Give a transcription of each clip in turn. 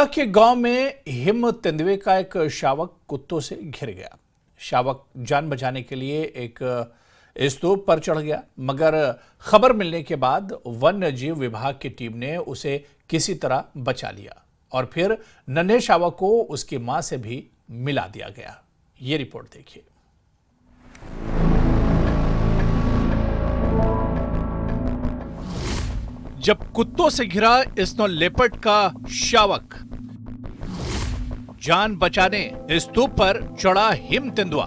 के गांव में हिम तेंदुए का एक शावक कुत्तों से घिर गया। शावक जान बचाने के लिए एक स्तूप पर चढ़ गया, मगर खबर मिलने के बाद वन्य जीव विभाग की टीम ने उसे किसी तरह बचा लिया और फिर नन्हे शावक को उसकी मां से भी मिला दिया गया। ये रिपोर्ट देखिए। जब कुत्तों से घिरा स्नो लेपर्ड का शावक, जान बचाने स्तूप पर चढ़ा हिम तेंदुआ।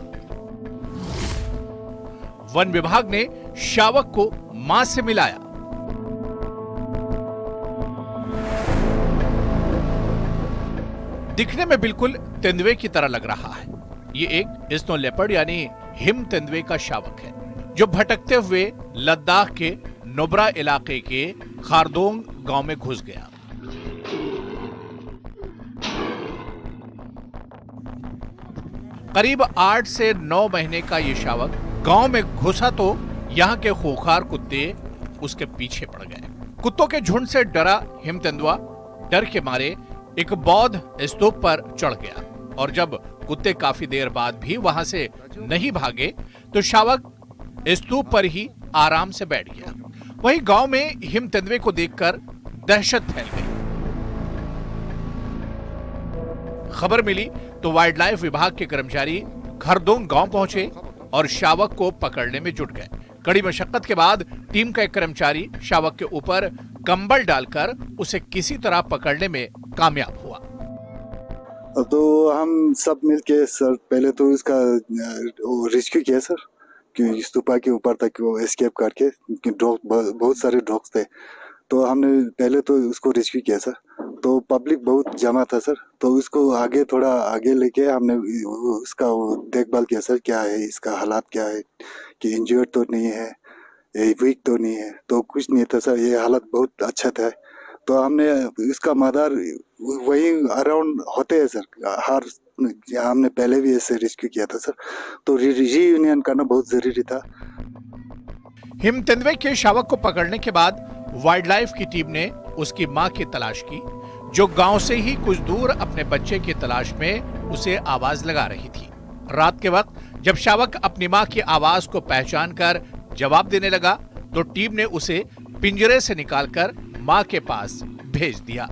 वन विभाग ने शावक को मां से मिलाया। दिखने में बिल्कुल तेंदुए की तरह लग रहा है। ये एक स्नो लेपर्ड यानी हिम तेंदुए का शावक है, जो भटकते हुए लद्दाख के नुब्रा इलाके के खारदोंग गांव में घुस गया। करीब 8 से 9 महीने का ये शावक गांव में घुसा तो यहां के खूंखार कुत्ते उसके पीछे पड़ गए। कुत्तों के झुंड से डरा हिम तेंदुआ डर के मारे एक बौद्ध स्तूप पर चढ़ गया और जब कुत्ते काफी देर बाद भी वहां से नहीं भागे तो शावक स्तूप पर ही आराम से बैठ गया। वहीं गांव में हिम तेंदुए को देखकर दहशत फैल गई। खबर मिली तो वाइल्ड लाइफ विभाग के कर्मचारी खरदोंग गांव पहुंचे और शावक को पकड़ने में जुट गए। कड़ी मशक्कत के बाद टीम का एक कर्मचारी शावक के ऊपर कंबल डालकर उसे किसी तरह पकड़ने में कामयाब हुआ। तो हम सब मिलके सर पहले तो इसका रेस्क्यू किया सर, कि स्तूपा के ऊपर तक वो एस्केप करके, बहुत सारे डॉग्स थे तो हमने पहले तो उसको रेस्क्यू किया सर। तो पब्लिक बहुत जमा था सर, तो उसको थोड़ा आगे लेके हमने उसका देखभाल किया सर। क्या है इसका हालात, क्या है कि इंजर्ड तो नहीं है, वीक तो नहीं है, तो कुछ नहीं था सर। ये हालत बहुत अच्छा था। तो हमने इसका मदर वही अराउंड होते हैं सर, हमने पहले भी ऐसे रेस्क्यू किया था सर। तो रीयूनियन करना बहुत जरूरी था। हिम तेंदुए के शावक को पकड़ने के बाद वाइल्ड लाइफ की टीम ने उसकी मां की तलाश की, जो गांव से ही कुछ दूर अपने बच्चे की तलाश में उसे आवाज लगा रही थी। रात के वक्त जब शावक अपनी मां की आवाज को पहचान कर जवाब देने लगा तो टीम ने उसे पिंजरे से निकालकर मां के पास भेज दिया।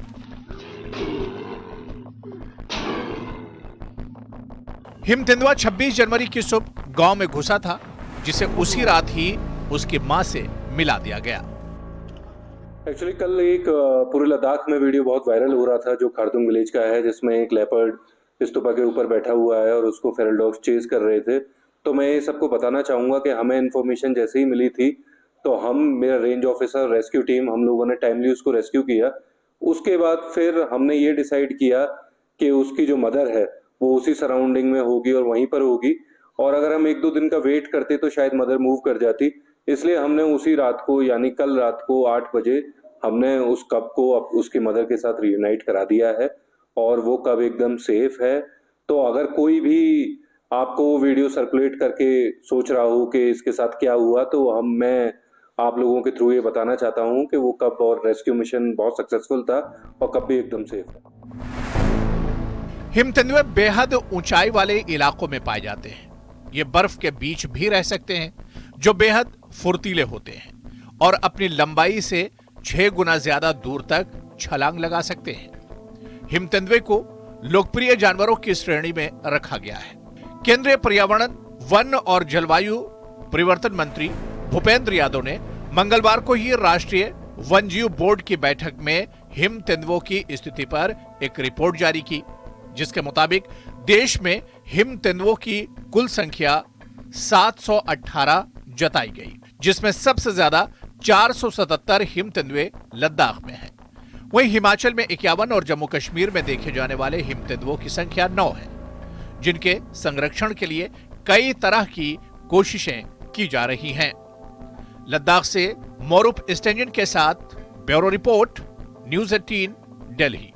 हिम तेंदुआ 26 जनवरी की सुबह गांव में घुसा था, जिसे उसी रात ही उसकी मां से मिला दिया गया। एक्चुअली कल एक पूरे लद्दाख में वीडियो बहुत वायरल हो रहा था जो खारदुंग विलेज का है, जिसमें एक लेपर्ड स्तूपा के ऊपर बैठा हुआ है और उसको फेरल डॉग्स चेज कर रहे थे। तो मैं ये सबको बताना चाहूँगा कि हमें इन्फॉर्मेशन जैसे ही मिली थी तो मेरा रेंज ऑफिसर, रेस्क्यू टीम, हम लोगों ने टाइमली उसको रेस्क्यू किया। उसके बाद फिर हमने ये डिसाइड किया कि उसकी जो मदर है वो उसी सराउंडिंग में होगी और वहीं पर होगी, और अगर हम 1-2 दिन का वेट करते तो शायद मदर मूव कर जाती। इसलिए हमने उसी रात को, यानी कल रात को 8 बजे हमने उस कब को उसकी मदर के साथ रियूनाइट करा दिया है और वो कब एकदम सेफ है। तो अगर कोई भी आपको वीडियो सर्कुलेट करके सोच रहा हो कि इसके साथ क्या हुआ, तो मैं आप लोगों के थ्रू ये बताना चाहता हूं कि वो कब और रेस्क्यू मिशन बहुत सक्सेसफुल था और कब भी एकदम सेफ है। हिम तेंदुए बेहद ऊंचाई वाले इलाकों में पाए जाते हैं। ये बर्फ के बीच भी रह सकते हैं, जो बेहद फुर्तीले होते हैं और अपनी लंबाई से 6 गुना ज्यादा दूर तक छलांग लगा सकते हैं। हिम तेंदुए को लोकप्रिय जानवरों की श्रेणी में रखा गया है। केंद्रीय पर्यावरण, वन और जलवायु परिवर्तन मंत्री भूपेंद्र यादव ने मंगलवार को ही राष्ट्रीय वन्यजीव बोर्ड की बैठक में हिम तेंदुओं की स्थिति पर एक रिपोर्ट जारी की, जिसके मुताबिक देश में हिम तेंदुओं की कुल संख्या 718 जताई गई, जिसमें सबसे ज्यादा 477 हिम तेंदुए लद्दाख में हैं। वहीं हिमाचल में 51 और जम्मू कश्मीर में देखे जाने वाले हिम तेंदुओं की संख्या 9 है, जिनके संरक्षण के लिए कई तरह की कोशिशें की जा रही हैं। लद्दाख से मोरूफ स्टेंजन के साथ ब्यूरो रिपोर्ट, न्यूज़ 18, दिल्ली।